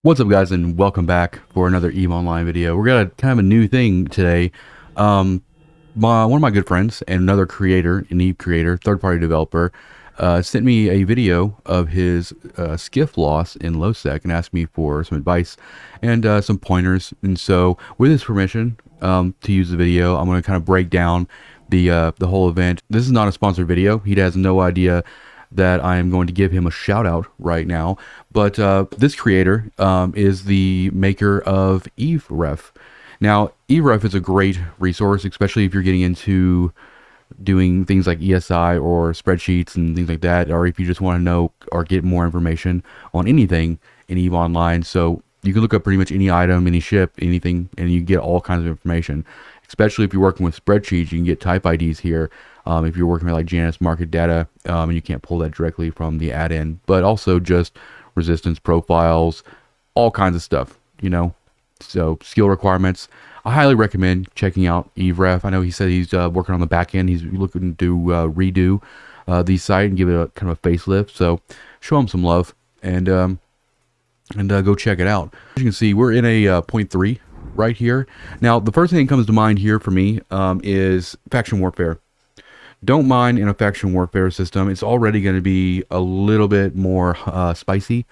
What's up, guys, and welcome back for another EVE Online video. We're got a kind of a new thing today. Um, one of my good friends and another creator, an EVE creator, third-party developer, sent me a video of his Skiff loss in low sec and asked me for some advice and some pointers. And so, with his permission to use the video, I'm going to kind of break down the whole event. This is not a sponsored video. He has no idea that I am going to give him a shout out right now. But this creator is the maker of EveRef. Now, EveRef is a great resource, especially if you're getting into doing things like ESI or spreadsheets and things like that, or if you just want to know or get more information on anything in EVE Online. So you can look up pretty much any item, any ship, anything, and you get all kinds of information. Especially if you're working with spreadsheets, you can get type IDs here. If you're working with like Janus market data, and you can't pull that directly from the add-in, but also just resistance profiles, all kinds of stuff, you know. So skill requirements. I highly recommend checking out EveRef. I know he said he's working on the back end. He's looking to redo the site and give it a kind of a facelift. So show him some love and go check it out. As you can see, we're in a point 3 right here. Now, the first thing that comes to mind here for me is faction warfare. Don't mind in a faction warfare system. It's already going to be a little bit more spicy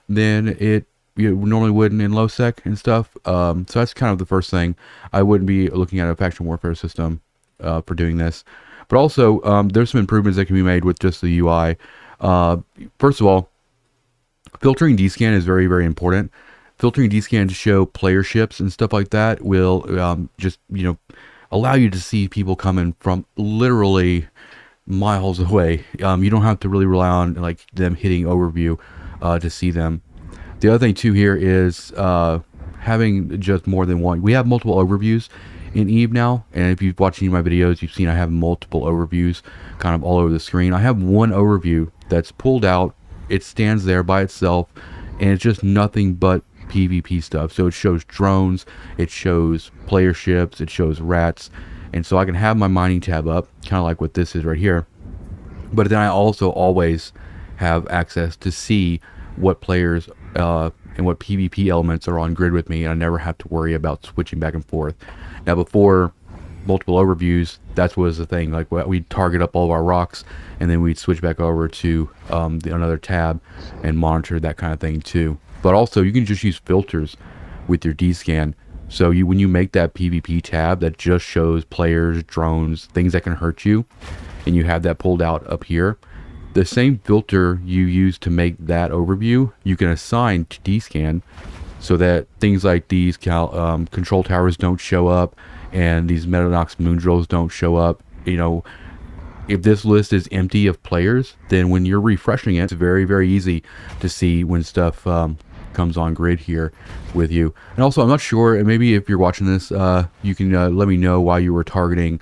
than it normally would in low sec and stuff. So that's kind of the first thing. I wouldn't be looking at a faction warfare system for doing this. But also, there's some improvements that can be made with just the UI. First of all, filtering DScan is very, very important. Filtering DScan to show player ships and stuff like that will just, allow you to see people coming from literally miles away. You don't have to really rely on like them hitting overview to see them. The other thing too here is having just more than one. We have multiple overviews in EVE now, and if you've watched any of my videos, you've seen I have multiple overviews kind of all over the screen. I have one overview that's pulled out. It stands there by itself, and it's just nothing but PvP stuff. So it shows drones, it shows player ships, it shows rats, and so I can have my mining tab up, kind of like what this is right here. But then I also always have access to see what players and what PvP elements are on grid with me, and I never have to worry about switching back and forth. Now, before multiple overviews, that was the thing. Like we'd target up all of our rocks, and then we'd switch back over to another tab and monitor that kind of thing too. But also, you can just use filters with your DScan. So when you make that PvP tab that just shows players, drones, things that can hurt you, and you have that pulled out up here, the same filter you use to make that overview, you can assign to DScan so that things like these control towers don't show up and these Metanox moon drills don't show up. If this list is empty of players, then when you're refreshing it, it's very, very easy to see when stuff comes on grid here with you. And also, I'm not sure, and maybe if you're watching this, you can let me know why you were targeting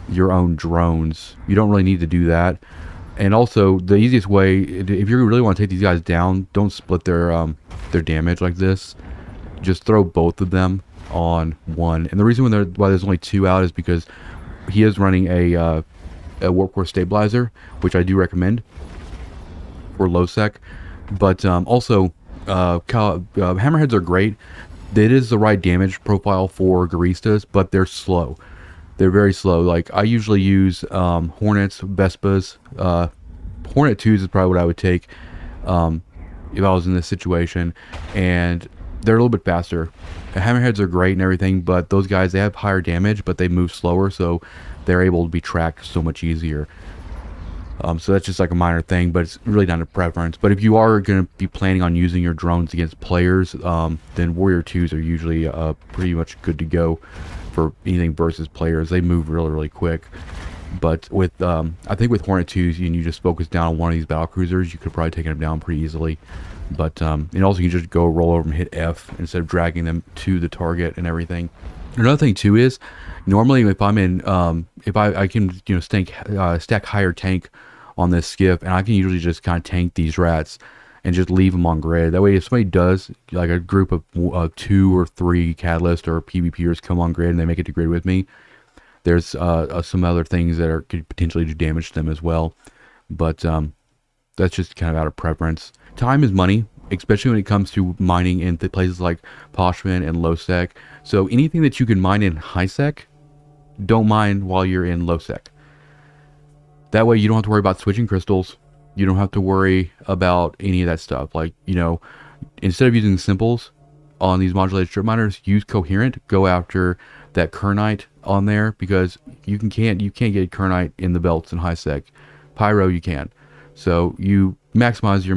your own drones. You don't really need to do that. And also, the easiest way, if you really want to take these guys down, don't split their damage like this. Just throw both of them on one. And the reason why there's only 2 out is because he is running a warp core stabilizer, which I do recommend for low sec. But also, hammerheads are great. It is the right damage profile for Garistas, but they're slow. They're very slow. Like I usually use Hornets, Vespas. Hornet 2s is probably what I would take if I was in this situation, and they're a little bit faster. The hammerheads are great and everything, but those guys, they have higher damage, but they move slower, so they're able to be tracked so much easier. So that's just like a minor thing, but it's really down to preference. But if you are going to be planning on using your drones against players, then Warrior 2s are usually pretty much good to go for anything versus players. They move really, really quick. But with I think with Hornet 2s, you just focus down on one of these battle cruisers, you could probably take them down pretty easily. But and also you can just go roll over and hit F instead of dragging them to the target and everything. Another thing too is normally if I'm in if I can stack higher tank on this skiff, and I can usually just kind of tank these rats and just leave them on grid. That way, if somebody does, like a group of 2 or 3 catalysts or PvPers come on grid and they make it to grid with me, there's some other things that could potentially do damage to them as well. But that's just kind of out of preference. Time is money especially when it comes to mining in places like Poshman and low sec. So anything that you can mine in high sec, don't mine while you're in low sec. That way you don't have to worry about switching crystals. You don't have to worry about any of that stuff. Like, you know, instead of using simples on these modulated strip miners, use coherent. Go after that kernite on there, because you can't get kernite in the belts in high sec. Pyro you can. So you maximize your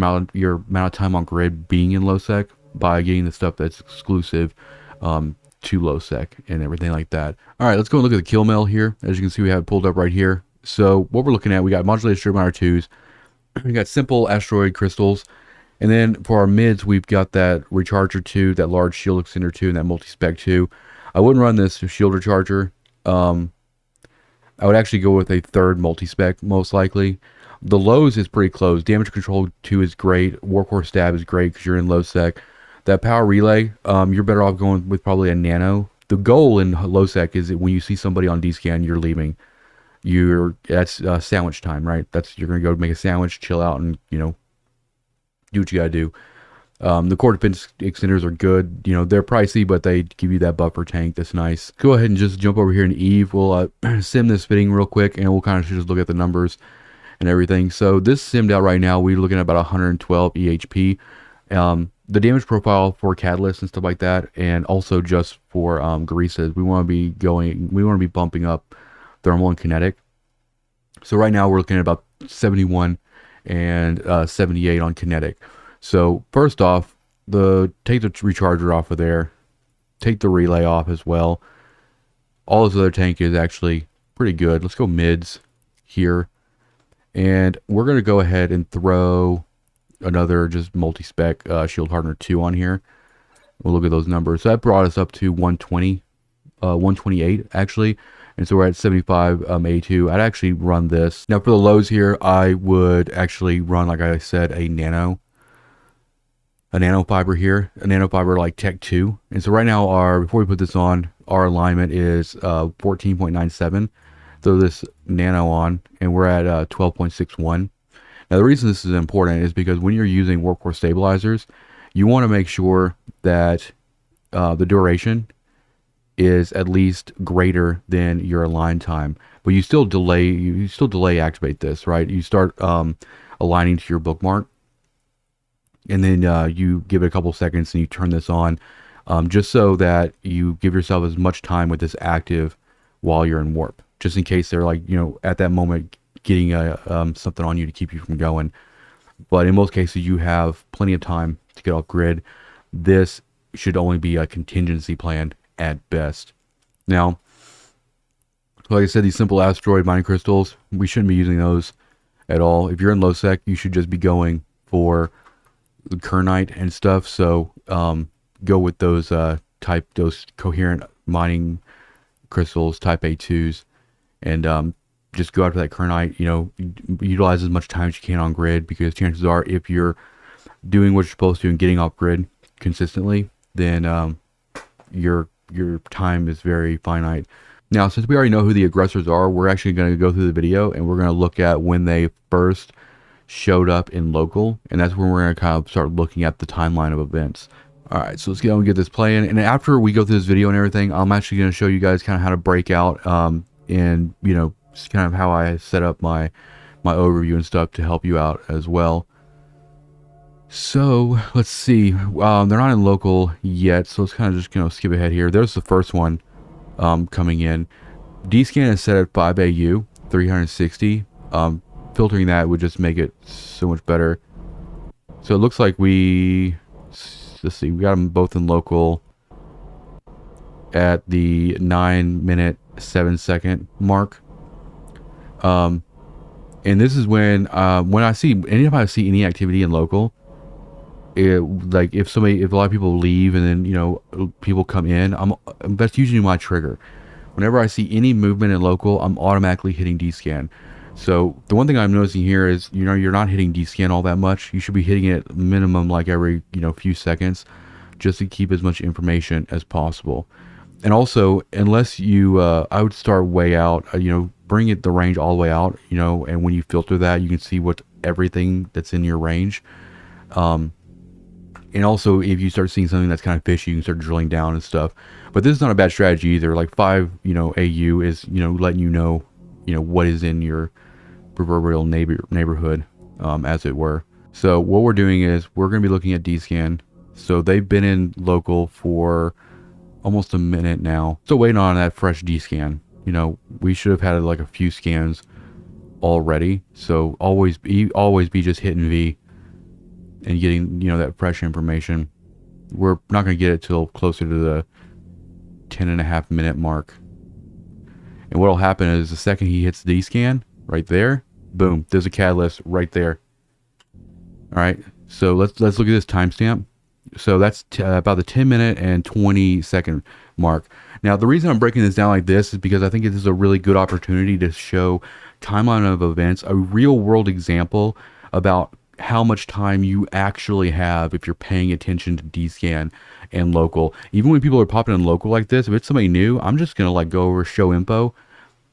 amount of time on grid being in low sec by getting the stuff that's exclusive to low sec and everything like that. All right, let's go and look at the kill mill here. As you can see, we have it pulled up right here. So what we're looking at, we got modulated strip miner 2s, we got simple asteroid crystals, and then for our mids, we've got that recharger 2, that large shield extender 2, and that multi-spec 2. I wouldn't run this shield recharger. I would actually go with a third multi-spec most likely. The lows is pretty close. Damage control 2 is great. Warcore stab is great because you're in low sec. That power relay, you're better off going with probably a nano. The goal in low sec is that when you see somebody on D-scan, you're leaving. That's sandwich time, right? You're gonna go make a sandwich, chill out, and do what you gotta do. The core defense extenders are good. They're pricey, but they give you that buffer tank that's nice. Go ahead and just jump over here in Eve. We'll sim this fitting real quick, and we'll kind of just look at the numbers and everything. So this simmed out right now, we're looking at about 112 EHP. The damage profile for catalysts and stuff like that, and also just for greases, we want to be bumping up thermal and kinetic. So right now we're looking at about 71 and 78 on kinetic. So first off, take the recharger off of there, take the relay off as well. All this other tank is actually pretty good. Let's go mids here, and we're going to go ahead and throw another just multi-spec shield hardener 2 on here. We'll look at those numbers. So that brought us up to 120, 128 actually. And so we're at 75 A2. I'd actually run this. Now for the lows here, I would actually run, like I said, a nanofiber here, a nanofiber like Tech 2. And so right now, before we put this on, our alignment is 14.97. Throw this nano on, and we're at 12.61. Now the reason this is important is because when you're using warp core stabilizers, you want to make sure that the duration is at least greater than your align time, but you still delay activate this, right? You start aligning to your bookmark, and then you give it a couple seconds and you turn this on, just so that you give yourself as much time with this active while you're in warp, just in case they're like, at that moment getting something on you to keep you from going. But in most cases, you have plenty of time to get off grid. This should only be a contingency plan at best. Now, like I said, these simple asteroid mining crystals, we shouldn't be using those at all. If you're in low sec, you should just be going for the kernite and stuff. So go with those those coherent mining crystals, type A2s, and just go after that kernite. Utilize as much time as you can on grid, because chances are, if you're doing what you're supposed to and getting off grid consistently, then your time is very finite. Now, since we already know who the aggressors are, we're actually going to go through the video and we're going to look at when they first showed up in local, and that's when we're going to kind of start looking at the timeline of events. All right, so let's go and get this playing. And after we go through this video and everything, I'm actually going to show you guys kind of how to break out and kind of how I set up my overview and stuff to help you out as well. So let's see. They're not in local yet, so let's kind of just skip ahead here. There's the first one coming in. D-scan is set at 5 AU, 360. Filtering that would just make it so much better. So it looks like let's see, we got them both in local at the 9-minute 7-second mark. And this is when I see any activity in local, like if a lot of people leave and then people come in, that's usually my trigger. Whenever I see any movement in local, I'm automatically hitting D-scan. So the one thing I'm noticing here is you're not hitting D-scan all that much. You should be hitting it minimum like every few seconds, just to keep as much information as possible. And also, unless I would start way out, bring the range all the way out, and when you filter that, you can see what everything that's in your range. And also, if you start seeing something that's kind of fishy, you can start drilling down and stuff. But this is not a bad strategy either. Like 5, AU is, letting what is in your proverbial neighborhood, as it were. So what we're doing is we're going to be looking at DScan. So they've been in local for almost a minute now. Still waiting on that fresh DScan. We should have had like a few scans already. So always be just hitting V and getting, that fresh information. We're not going to get it till closer to the 10.5 minute mark. And what'll happen is the second he hits the scan right there, boom, there's a catalyst right there. All right, so let's look at this timestamp. So that's about the 10-minute and 20-second mark. Now, the reason I'm breaking this down like this is because I think this is a really good opportunity to show timeline of events, a real world example about how much time you actually have if you're paying attention to DScan and local. Even when people are popping in local like this, if it's somebody new, I'm just gonna like go over show info,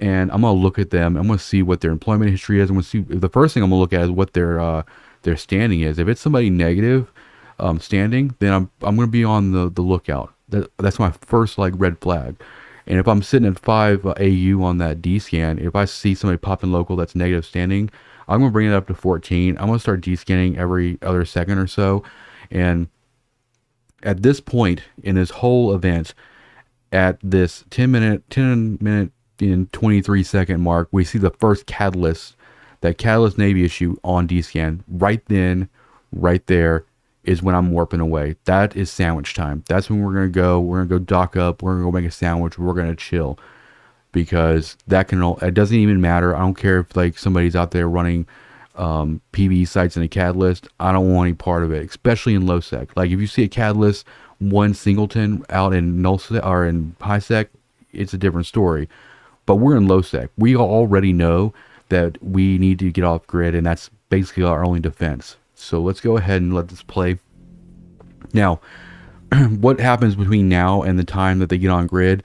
and I'm gonna look at them. I'm gonna see what their employment history is. I'm gonna see, the first thing I'm gonna look at is what their standing is. If it's somebody negative standing, then I'm gonna be on the lookout. That's my first like red flag. And if I'm sitting at 5 AU on that DScan, if I see somebody pop in local that's negative standing, I'm going to bring it up to 14. I'm going to start descanning every other second or so. And at this point in this whole event, at this 10 minute and 23-second mark, we see the first catalyst, that catalyst Navy issue on DScan. Right then, right there is when I'm warping away. That is sandwich time. That's when we're going to go. We're going to go dock up. We're going to go make a sandwich. We're going to chill. Because it doesn't even matter. I don't care if like somebody's out there running PV sites in a catalyst. I don't want any part of it, especially in low sec. Like if you see a catalyst, one singleton out in null sec or in high sec, it's a different story. But we're in low sec. We already know that we need to get off grid, and that's basically our only defense. So let's go ahead and let this play. Now, what happens between now and the time that they get on grid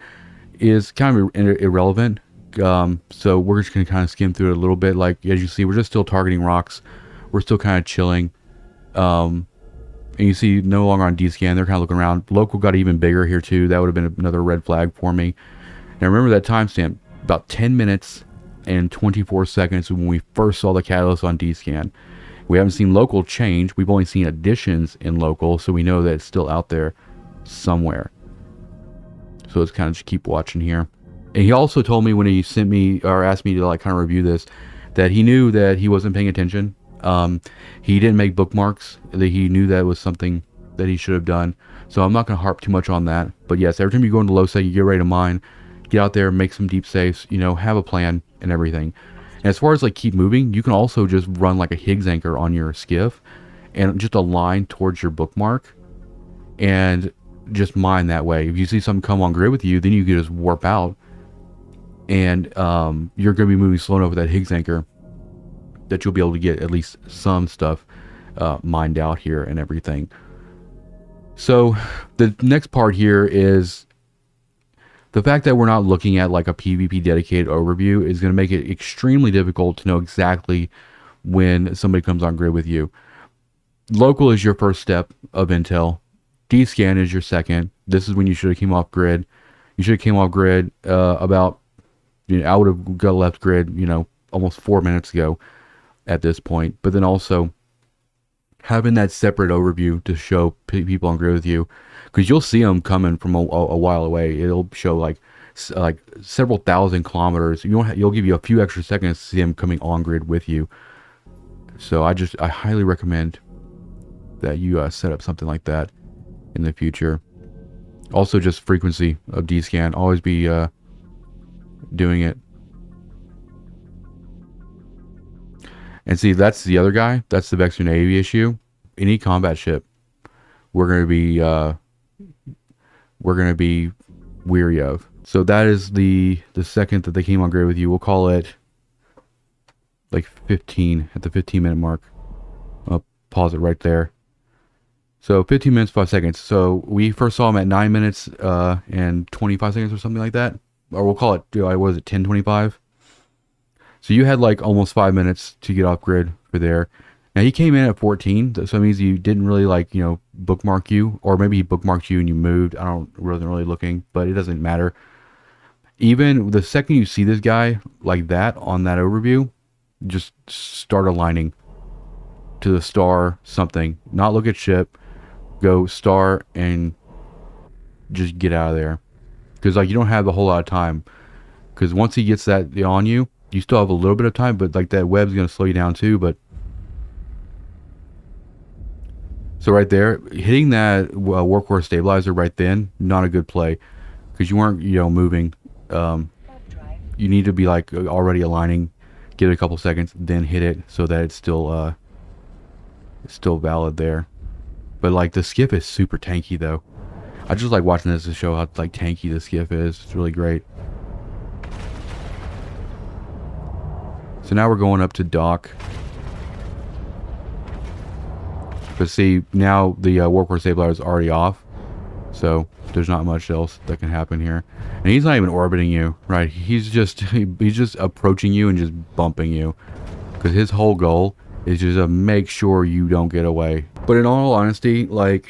is kind of irrelevant. So we're just going to kind of skim through it a little bit. Like, as you see, we're just still targeting rocks. We're still kind of chilling. And you see no longer on DScan. They're kind of looking around. Local got even bigger here too. That would have been another red flag for me. Now remember that timestamp, about 10 minutes and 24 seconds when we first saw the catalyst on DScan. We haven't seen local change. We've only seen additions in local, so we know that it's still out there somewhere. So let's kind of just keep watching here. And he also told me when he sent me or asked me to like kind of review this, that he knew that he wasn't paying attention. He didn't make bookmarks. That he knew that was something that he should have done. So I'm not going to harp too much on that. But yes, every time you go into low sec, you get ready to mine, get out there, make some deep safes, have a plan and everything. And as far as like keep moving, you can also just run like a Higgs anchor on your skiff and just align towards your bookmark and just mine that way. If you see something come on grid with you, then you can just warp out, and you're going to be moving slow enough with that Higgs anchor that you'll be able to get at least some stuff mined out here and everything. So the next part here is the fact that we're not looking at like a PvP dedicated overview is going to make it extremely difficult to know exactly when somebody comes on grid with you. Local is your first step of intel. DScan is your second. This is when you should have came off grid. You should have came off grid about, I would have got left grid, almost 4 minutes ago at this point. But then also having that separate overview to show people on grid with you, because you'll see them coming from a while away. It'll show like several thousand kilometers. You'll give you a few extra seconds to see them coming on grid with you. So I highly recommend that you set up something like that in the future. Also, just frequency of DScan. Always be doing it. And see, that's the other guy. That's the Vector Navy issue. Any combat ship, we're gonna be weary of. So that is the second that they came on grid with you. We'll call it like 15 at the 15-minute mark. I'll pause it right there. So 15 minutes, 5 seconds. So we first saw him at 9 minutes and 25 seconds or something like that. Or we'll call it, what was it, 10:25? So you had like almost 5 minutes to get off grid for there. Now he came in at 14, so that means he didn't really like, bookmark you, or maybe he bookmarked you and you moved. I don't wasn't really looking, but it doesn't matter. Even the second you see this guy like that on that overview, just start aligning to the star something. Not look at ship, go star and just get out of there. Because like you don't have a whole lot of time. Because once he gets that on you, you still have a little bit of time, but like that web's gonna slow you down too. But so right there, hitting that workhorse stabilizer right then, not a good play, because you weren't moving. You need to be like already aligning, give it a couple seconds, then hit it so that it's still valid there. But like the Skiff is super tanky though. I just like watching this to show how like tanky the Skiff is. It's really great. So now we're going up to dock. But see, now the workhorse stabilizer is already off, so there's not much else that can happen here. And he's not even orbiting you, right? He's just approaching you and just bumping you, because his whole goal is just to make sure you don't get away. But in all honesty, like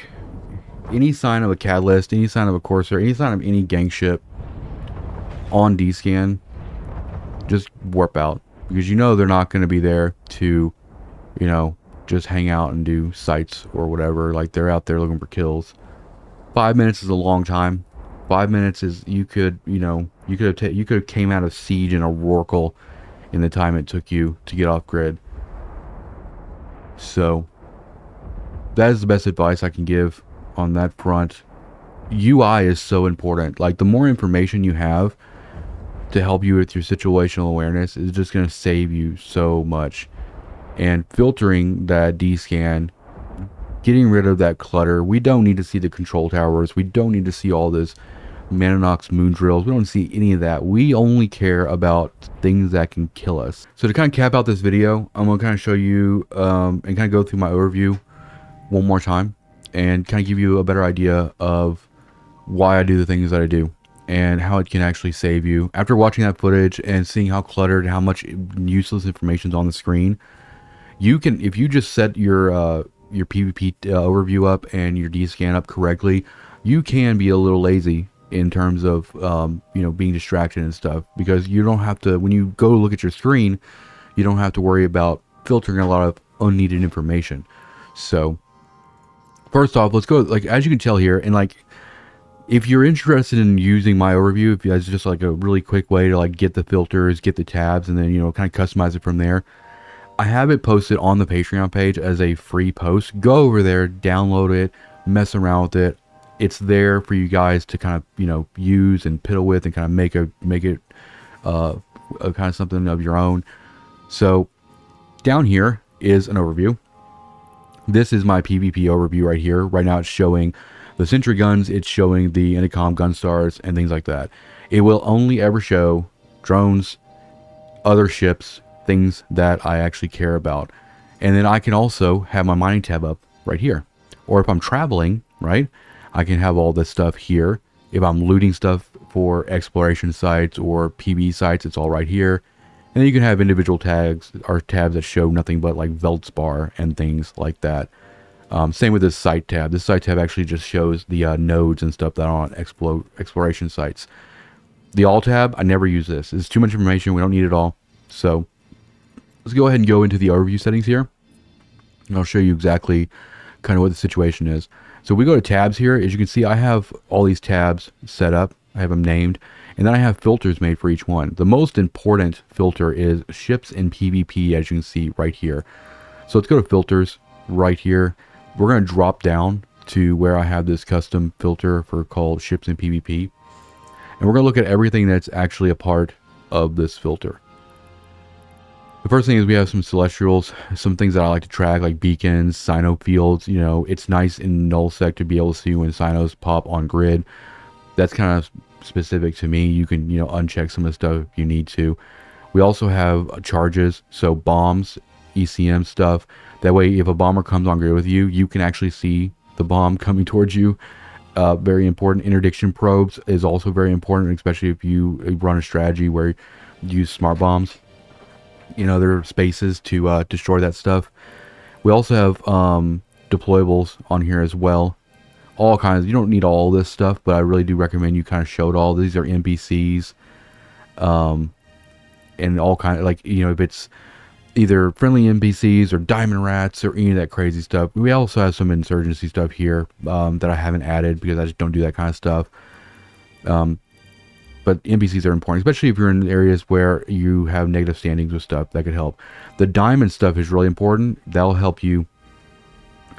any sign of a catalyst, any sign of a courser, any sign of any gank ship on D-scan, just warp out, because they're not going to be there to, just hang out and do sights or whatever. Like they're out there looking for kills. 5 minutes is a long time. 5 minutes is you could have came out of siege in a Rorqual in the time it took you to get off grid. So that is the best advice I can give on that front. UI is so important. Like the more information you have to help you with your situational awareness is just going to save you so much. And filtering that D-scan, getting rid of that clutter. We don't need to see the control towers. We don't need to see all this Mananox moon drills. We don't see any of that. We only care about things that can kill us. So to kind of cap out this video, I'm going to kind of show you and kind of go through my overview one more time and kind of give you a better idea of why I do the things that I do and how it can actually save you. After watching that footage and seeing how cluttered, how much useless information is on the screen, you can, if you just set your PvP overview up and your D-scan up correctly, you can be a little lazy in terms of being distracted and stuff, because you don't have to, when you go look at your screen, you don't have to worry about filtering a lot of unneeded information. So first off, let's go, like as you can tell here, and like if you're interested in using my overview, if that's just like a really quick way to like get the filters, get the tabs, and then kind of customize it from there, I have it posted on the Patreon page as a free post. Go over there, download it, mess around with it. It's there for you guys to kind of use and piddle with and kind of make it a kind of something of your own. So down here is an overview. This is my PvP overview right here. Right now it's showing the sentry guns, it's showing the intercom gun stars and things like that. It will only ever show drones, other ships, things that I actually care about. And then I can also have my mining tab up right here. Or if I'm traveling, right, I can have all this stuff here. If I'm looting stuff for exploration sites or PB sites, it's all right here. And then you can have individual tags or tabs that show nothing but like Veldspar and things like that. Same with this site tab. This site tab actually just shows the nodes and stuff that are on exploration sites. The all tab, I never use this. It's too much information. We don't need it all. So let's go ahead and go into the overview settings here. And I'll show you exactly kind of what the situation is. So we go to tabs here. As you can see, I have all these tabs set up. I have them named. And then I have filters made for each one. The most important filter is ships in PvP, as you can see right here. So let's go to filters right here. We're going to drop down to where I have this custom filter for called ships in PvP. And we're going to look at everything that's actually a part of this filter. The first thing is we have some celestials, some things that I like to track, like beacons, cyno fields. It's nice in nullsec to be able to see when cynos pop on grid. That's kind of specific to me. You can, uncheck some of the stuff if you need to. We also have charges, so bombs, ECM stuff. That way, if a bomber comes on grid with you, you can actually see the bomb coming towards you. Very important. Interdiction probes is also very important, especially if you run a strategy where you use smart bombs. There are spaces to destroy that stuff. We also have deployables on here as well. All kinds. You don't need all this stuff, but I really do recommend you kind of show it all. These are NPCs, and all kind of, like, you know, if it's either friendly NPCs or diamond rats or any of that crazy stuff. We also have some insurgency stuff here that I haven't added because I just don't do that kind of stuff. But NPCs are important, especially if you're in areas where you have negative standings with stuff. That could help. The diamond stuff is really important. That'll help you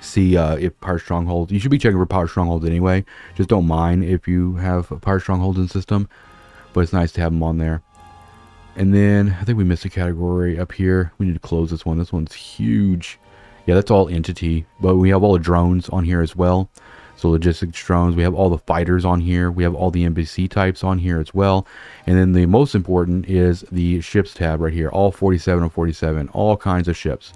see if pirate strongholds. You should be checking for pirate strongholds anyway. Just don't mind if you have pirate strongholds in the system, but it's nice to have them on there. And then I think we missed a category up here. We need to close this one. This one's huge. Yeah, that's all entity, but we have all the drones on here as well. So logistics drones, we have all the fighters on here. We have all the NPC types on here as well. And then the most important is the ships tab right here. All 47 of 47, all kinds of ships.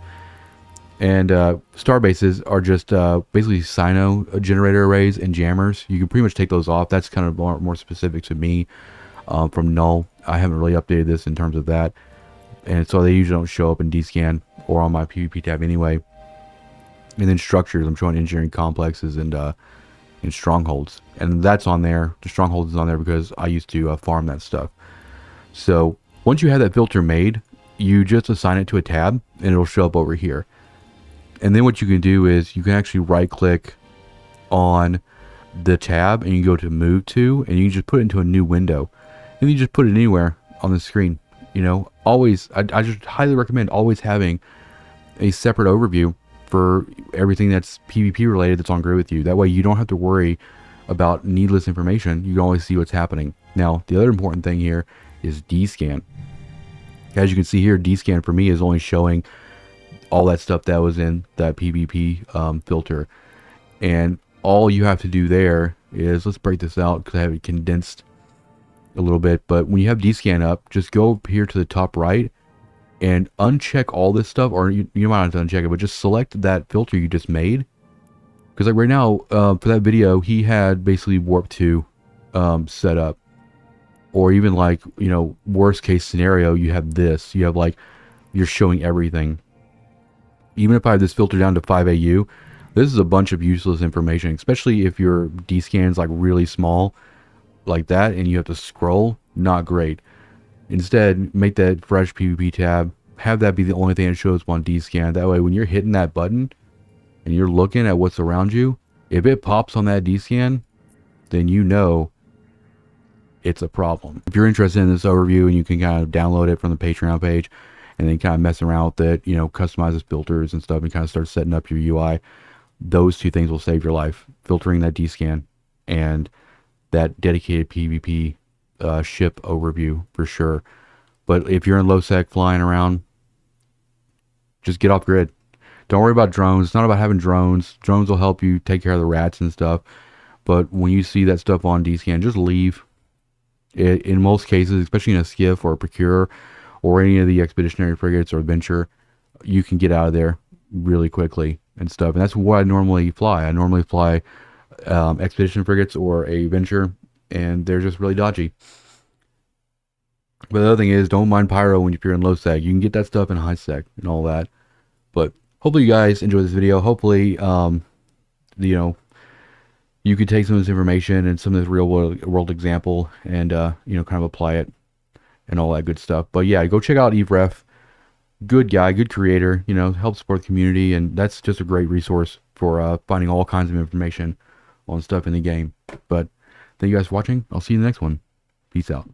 And star bases are just basically Sino generator arrays and jammers. You can pretty much take those off. That's kind of more specific to me from null. I haven't really updated this in terms of that. And so they usually don't show up in DScan or on my PvP tab anyway. And then structures, I'm showing engineering complexes and strongholds. And that's on there. The strongholds is on there because I used to farm that stuff. So once you have that filter made, you just assign it to a tab and it'll show up over here. And then what you can do is you can actually right click on the tab and you go to move to, and you can just put it into a new window. And you just put it anywhere on the screen. You know, always, I just highly recommend always having a separate overview for everything that's PvP related that's on Grid with you. That way you don't have to worry about needless information. You can always see what's happening. Now, the other important thing here is DScan. As you can see here, DScan for me is only showing all that stuff that was in that PvP filter. And all you have to do there is, let's break this out because I have it condensed a little bit. But when you have DScan up, just go up here to the top right and uncheck all this stuff, or you might not have to uncheck it, but just select that filter you just made. Because like right now, for that video, he had basically Warp 2 set up. Or even like, you know, worst case scenario, you have this. You have like, you're showing everything. Even if I have this filter down to 5AU, this is a bunch of useless information, especially if your DScan is like really small like that and you have to scroll. Not great. Instead, make that fresh PvP tab. Have that be the only thing that shows up on DScan. That way, when you're hitting that button and you're looking at what's around you, if it pops on that DScan, then you know it's a problem. If you're interested in this overview, and you can kind of download it from the Patreon page and then kind of mess around with it, you know, customize its filters and stuff and kind of start setting up your UI, those two things will save your life. Filtering that DScan and that dedicated PvP ship overview for sure. But if you're in low sec flying around, just get off grid. Don't worry about drones. It's not about having drones. Drones will help you take care of the rats and stuff. But when you see that stuff on DScan, just leave. In most cases, especially in a Skiff or a Procurer or any of the expeditionary frigates or adventure, you can get out of there really quickly and stuff. And that's what I normally fly. I normally fly expedition frigates or a venture, and they're just really dodgy. But the other thing is, don't mind pyro when you're in low sec. You can get that stuff in high sec and all that. But hopefully you guys enjoy this video. Hopefully, you know, you could take some of this information and some of this real world example and, you know, kind of apply it and all that good stuff. But yeah, go check out EveRef. Good guy, good creator, you know, help support the community. And that's just a great resource for finding all kinds of information on stuff in the game. But thank you guys for watching. I'll see you in the next one. Peace out.